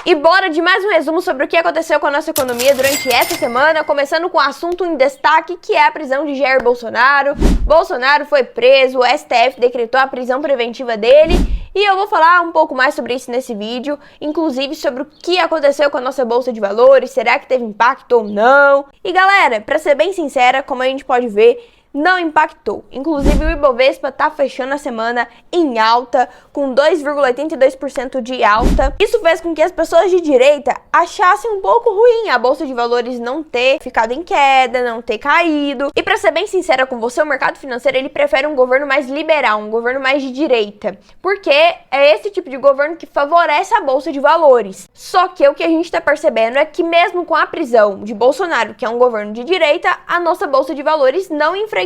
E bora de mais um resumo sobre o que aconteceu com a nossa economia durante essa semana, começando com o assunto em destaque, que é a prisão de Jair Bolsonaro. Bolsonaro foi preso, o STF decretou a prisão preventiva dele, e eu vou falar um pouco mais sobre isso nesse vídeo, inclusive sobre o que aconteceu com a nossa bolsa de valores, será que teve impacto ou não. E galera, pra ser bem sincera, como a gente pode ver, não impactou. Inclusive o Ibovespa tá fechando a semana em alta, com 2,82% de alta. Isso fez com que as pessoas de direita achassem um pouco ruim a Bolsa de Valores não ter ficado em queda, não ter caído. E pra ser bem sincera com você, o mercado financeiro ele prefere um governo mais liberal, um governo mais de direita. Porque é esse tipo de governo que favorece a Bolsa de Valores. Só que o que a gente tá percebendo é que mesmo com a prisão de Bolsonaro, que é um governo de direita, a nossa Bolsa de Valores não enfrentou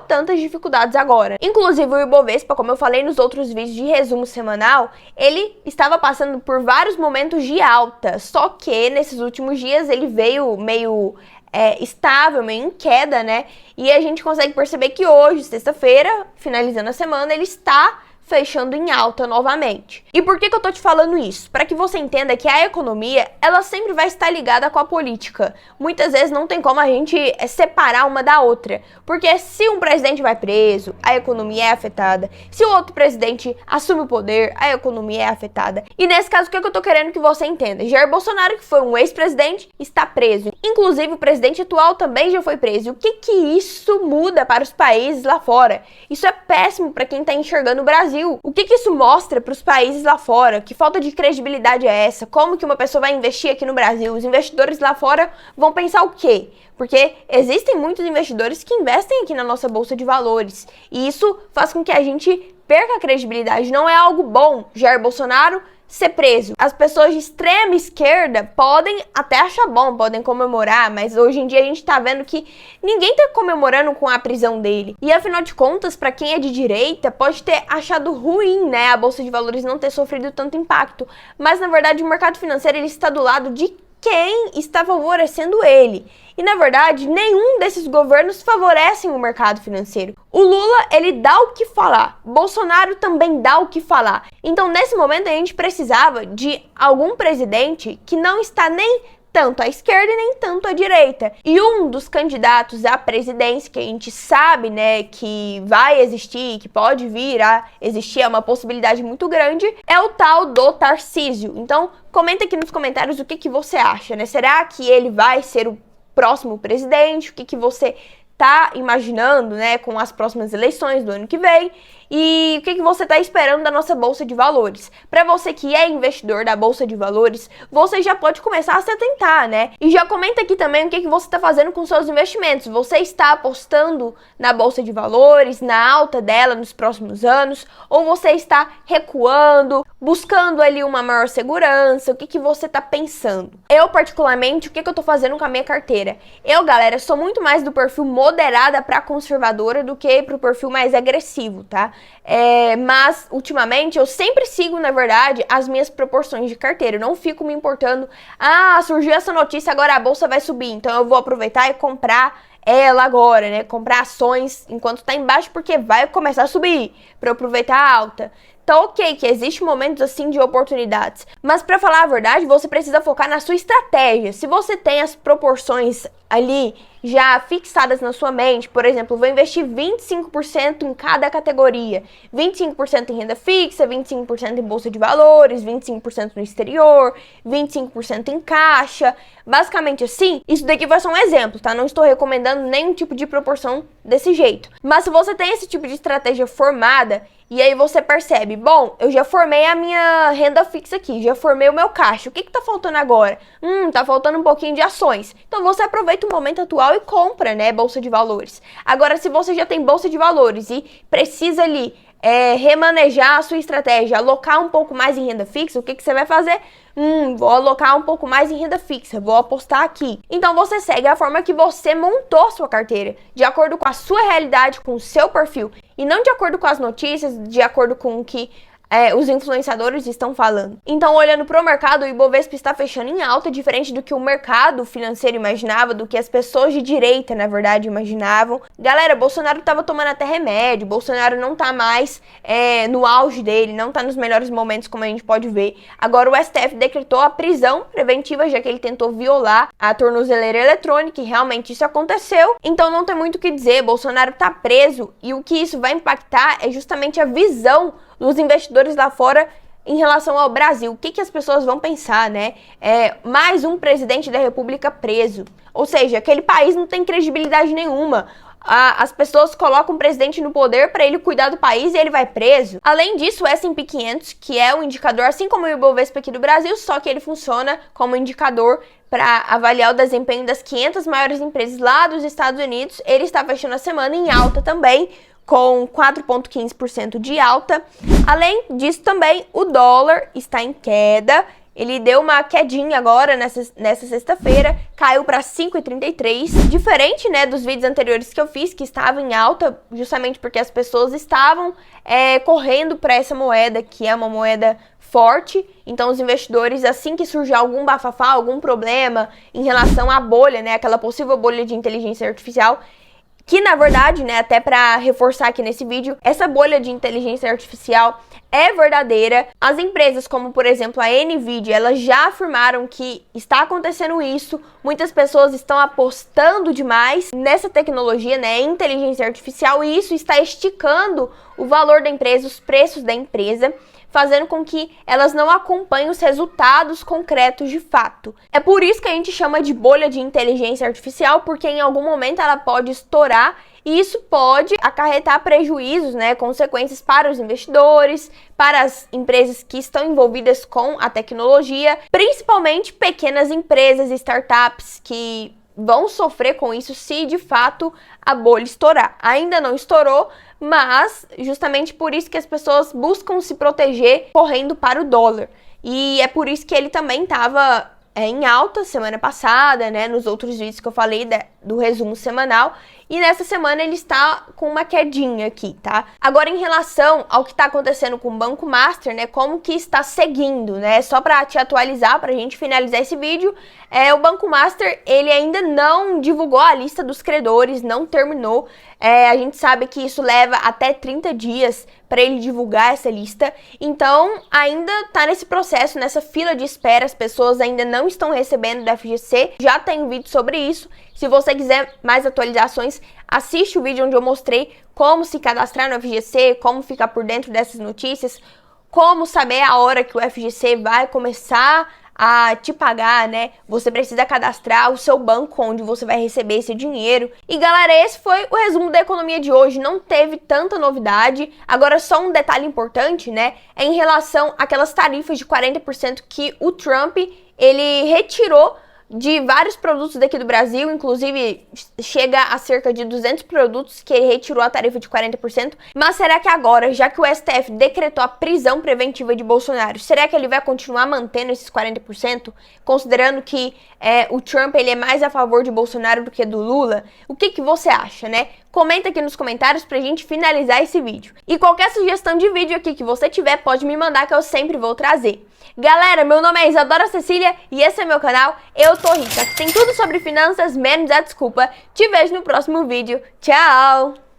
tantas dificuldades agora. Inclusive o Ibovespa, como eu falei nos outros vídeos de resumo semanal, ele estava passando por vários momentos de alta, só que nesses últimos dias ele veio meio estável, meio em queda, né? E a gente consegue perceber que hoje, sexta-feira, finalizando a semana, ele está fechando em alta novamente. E por que eu tô te falando isso? Para que você entenda que a economia, ela sempre vai estar ligada com a política. Muitas vezes não tem como a gente separar uma da outra. Porque se um presidente vai preso, a economia é afetada. Se o outro presidente assume o poder, a economia é afetada. E nesse caso, o que eu tô querendo que você entenda? Jair Bolsonaro, que foi um ex-presidente, está preso. Inclusive, o presidente atual também já foi preso. E o que isso muda para os países lá fora? Isso é péssimo para quem tá enxergando o Brasil. O que isso mostra para os países lá fora? Que falta de credibilidade é essa? Como que uma pessoa vai investir aqui no Brasil? Os investidores lá fora vão pensar o quê? Porque existem muitos investidores que investem aqui na nossa Bolsa de Valores. E isso faz com que a gente perca a credibilidade. Não é algo bom Jair Bolsonaro ser preso. As pessoas de extrema esquerda podem até achar bom, podem comemorar, mas hoje em dia a gente tá vendo que ninguém tá comemorando com a prisão dele. E afinal de contas, para quem é de direita, pode ter achado ruim, né, a Bolsa de Valores não ter sofrido tanto impacto. Mas na verdade o mercado financeiro ele está do lado de quem está favorecendo ele. E na verdade, nenhum desses governos favorecem o mercado financeiro. O Lula, ele dá o que falar. Bolsonaro também dá o que falar. Então, nesse momento, a gente precisava de algum presidente que não está nem tanto à esquerda e nem tanto à direita. E um dos candidatos à presidência, que a gente sabe, né, que vai existir, que pode vir a existir, é uma possibilidade muito grande, é o tal do Tarcísio. Então, comenta aqui nos comentários o que você acha, né? Será que ele vai ser o próximo presidente? O que você tá imaginando, né, com as próximas eleições do ano que vem? E o que você está esperando da nossa Bolsa de Valores? Para você que é investidor da Bolsa de Valores, você já pode começar a se atentar, né? E já comenta aqui também o que você está fazendo com seus investimentos. Você está apostando na Bolsa de Valores, na alta dela nos próximos anos? Ou você está recuando, buscando ali uma maior segurança? O que você está pensando? Eu, particularmente, o que eu estou fazendo com a minha carteira? Eu, galera, sou muito mais do perfil moderada para conservadora do que para o perfil mais agressivo, tá? Mas ultimamente eu sempre sigo, na verdade, as minhas proporções de carteira. Eu não fico me importando, surgiu essa notícia, agora a bolsa vai subir, então eu vou aproveitar e comprar ela agora, né? Comprar ações enquanto tá embaixo, porque vai começar a subir, para eu aproveitar a alta. Então, ok, que existe momentos assim de oportunidades, mas para falar a verdade, você precisa focar na sua estratégia. Se você tem as proporções ali já fixadas na sua mente, por exemplo, vou investir 25% em cada categoria, 25% em renda fixa, 25% em bolsa de valores, 25% no exterior, 25% em caixa, basicamente assim. Isso daqui vai ser um exemplo, tá? Não estou recomendando nenhum tipo de proporção desse jeito, mas se você tem esse tipo de estratégia formada, e aí você percebe, bom, eu já formei a minha renda fixa aqui, já formei o meu caixa, o que tá faltando agora? Tá faltando um pouquinho de ações. Então você aproveita o momento atual e compra, né, Bolsa de Valores. Agora, se você já tem Bolsa de Valores e precisa ali remanejar a sua estratégia, alocar um pouco mais em renda fixa, o que você vai fazer? Vou alocar um pouco mais em renda fixa, vou apostar aqui. Então você segue a forma que você montou a sua carteira, de acordo com a sua realidade, com o seu perfil, e não de acordo com as notícias, de acordo com o que os influenciadores estão falando. Então, olhando para o mercado, o Ibovespa está fechando em alta, diferente do que o mercado financeiro imaginava, do que as pessoas de direita, na verdade, imaginavam. Galera, Bolsonaro estava tomando até remédio, Bolsonaro não tá mais no auge dele, não tá nos melhores momentos, como a gente pode ver. Agora o STF decretou a prisão preventiva, já que ele tentou violar a tornozeleira eletrônica, e realmente isso aconteceu. Então não tem muito o que dizer, Bolsonaro tá preso, e o que isso vai impactar é justamente a visão dos investidores lá fora em relação ao Brasil. O que as pessoas vão pensar, né? Mais um presidente da República preso. Ou seja, aquele país não tem credibilidade nenhuma. As pessoas colocam o presidente no poder para ele cuidar do país e ele vai preso. Além disso, o S&P 500, que é um indicador, assim como o Ibovespa aqui do Brasil, só que ele funciona como indicador para avaliar o desempenho das 500 maiores empresas lá dos Estados Unidos, ele está fechando a semana em alta também, com 4,15% de alta. Além disso também, o dólar está em queda. Ele deu uma quedinha agora nessa sexta-feira, caiu para 5,33. Diferente, né, dos vídeos anteriores que eu fiz, que estava em alta, justamente porque as pessoas estavam correndo para essa moeda, que é uma moeda forte. Então os investidores, assim que surgir algum bafafá, algum problema em relação à bolha, né, aquela possível bolha de inteligência artificial, que na verdade, né, até para reforçar aqui nesse vídeo, essa bolha de inteligência artificial é verdadeira. As empresas como, por exemplo, a Nvidia, elas já afirmaram que está acontecendo isso. Muitas pessoas estão apostando demais nessa tecnologia, né, inteligência artificial, e isso está esticando o valor da empresa, os preços da empresa, fazendo com que elas não acompanhem os resultados concretos de fato. É por isso que a gente chama de bolha de inteligência artificial, porque em algum momento ela pode estourar e isso pode acarretar prejuízos, né, consequências para os investidores, para as empresas que estão envolvidas com a tecnologia, principalmente pequenas empresas e startups que vão sofrer com isso se de fato a bolha estourar. Ainda não estourou, mas justamente por isso que as pessoas buscam se proteger correndo para o dólar. E é por isso que ele também estava em alta semana passada, né, nos outros vídeos que eu falei do resumo semanal, e nessa semana ele está com uma quedinha aqui, tá? Agora, em relação ao que está acontecendo com o Banco Master, né, como que está seguindo, né, só para te atualizar, para a gente finalizar esse vídeo, o Banco Master, ele ainda não divulgou a lista dos credores, não terminou. A gente sabe que isso leva até 30 dias para ele divulgar essa lista, então ainda está nesse processo, nessa fila de espera, as pessoas ainda não estão recebendo da FGC, já tem um vídeo sobre isso. Se você quiser mais atualizações, assiste o vídeo onde eu mostrei como se cadastrar no FGC, como ficar por dentro dessas notícias, como saber a hora que o FGC vai começar a te pagar, né? Você precisa cadastrar o seu banco onde você vai receber esse dinheiro. E galera, esse foi o resumo da economia de hoje. Não teve tanta novidade. Agora, só um detalhe importante, né? É em relação àquelas tarifas de 40% que o Trump, ele retirou de vários produtos daqui do Brasil, inclusive chega a cerca de 200 produtos que ele retirou a tarifa de 40%. Mas será que agora, já que o STF decretou a prisão preventiva de Bolsonaro, será que ele vai continuar mantendo esses 40%? Considerando que o Trump, ele é mais a favor de Bolsonaro do que do Lula? O que você acha, né? Comenta aqui nos comentários pra gente finalizar esse vídeo. E qualquer sugestão de vídeo aqui que você tiver, pode me mandar que eu sempre vou trazer. Galera, meu nome é Isadora Cecília e esse é meu canal Eu Tô Rica, que tem tudo sobre finanças, menos a desculpa. Te vejo no próximo vídeo. Tchau!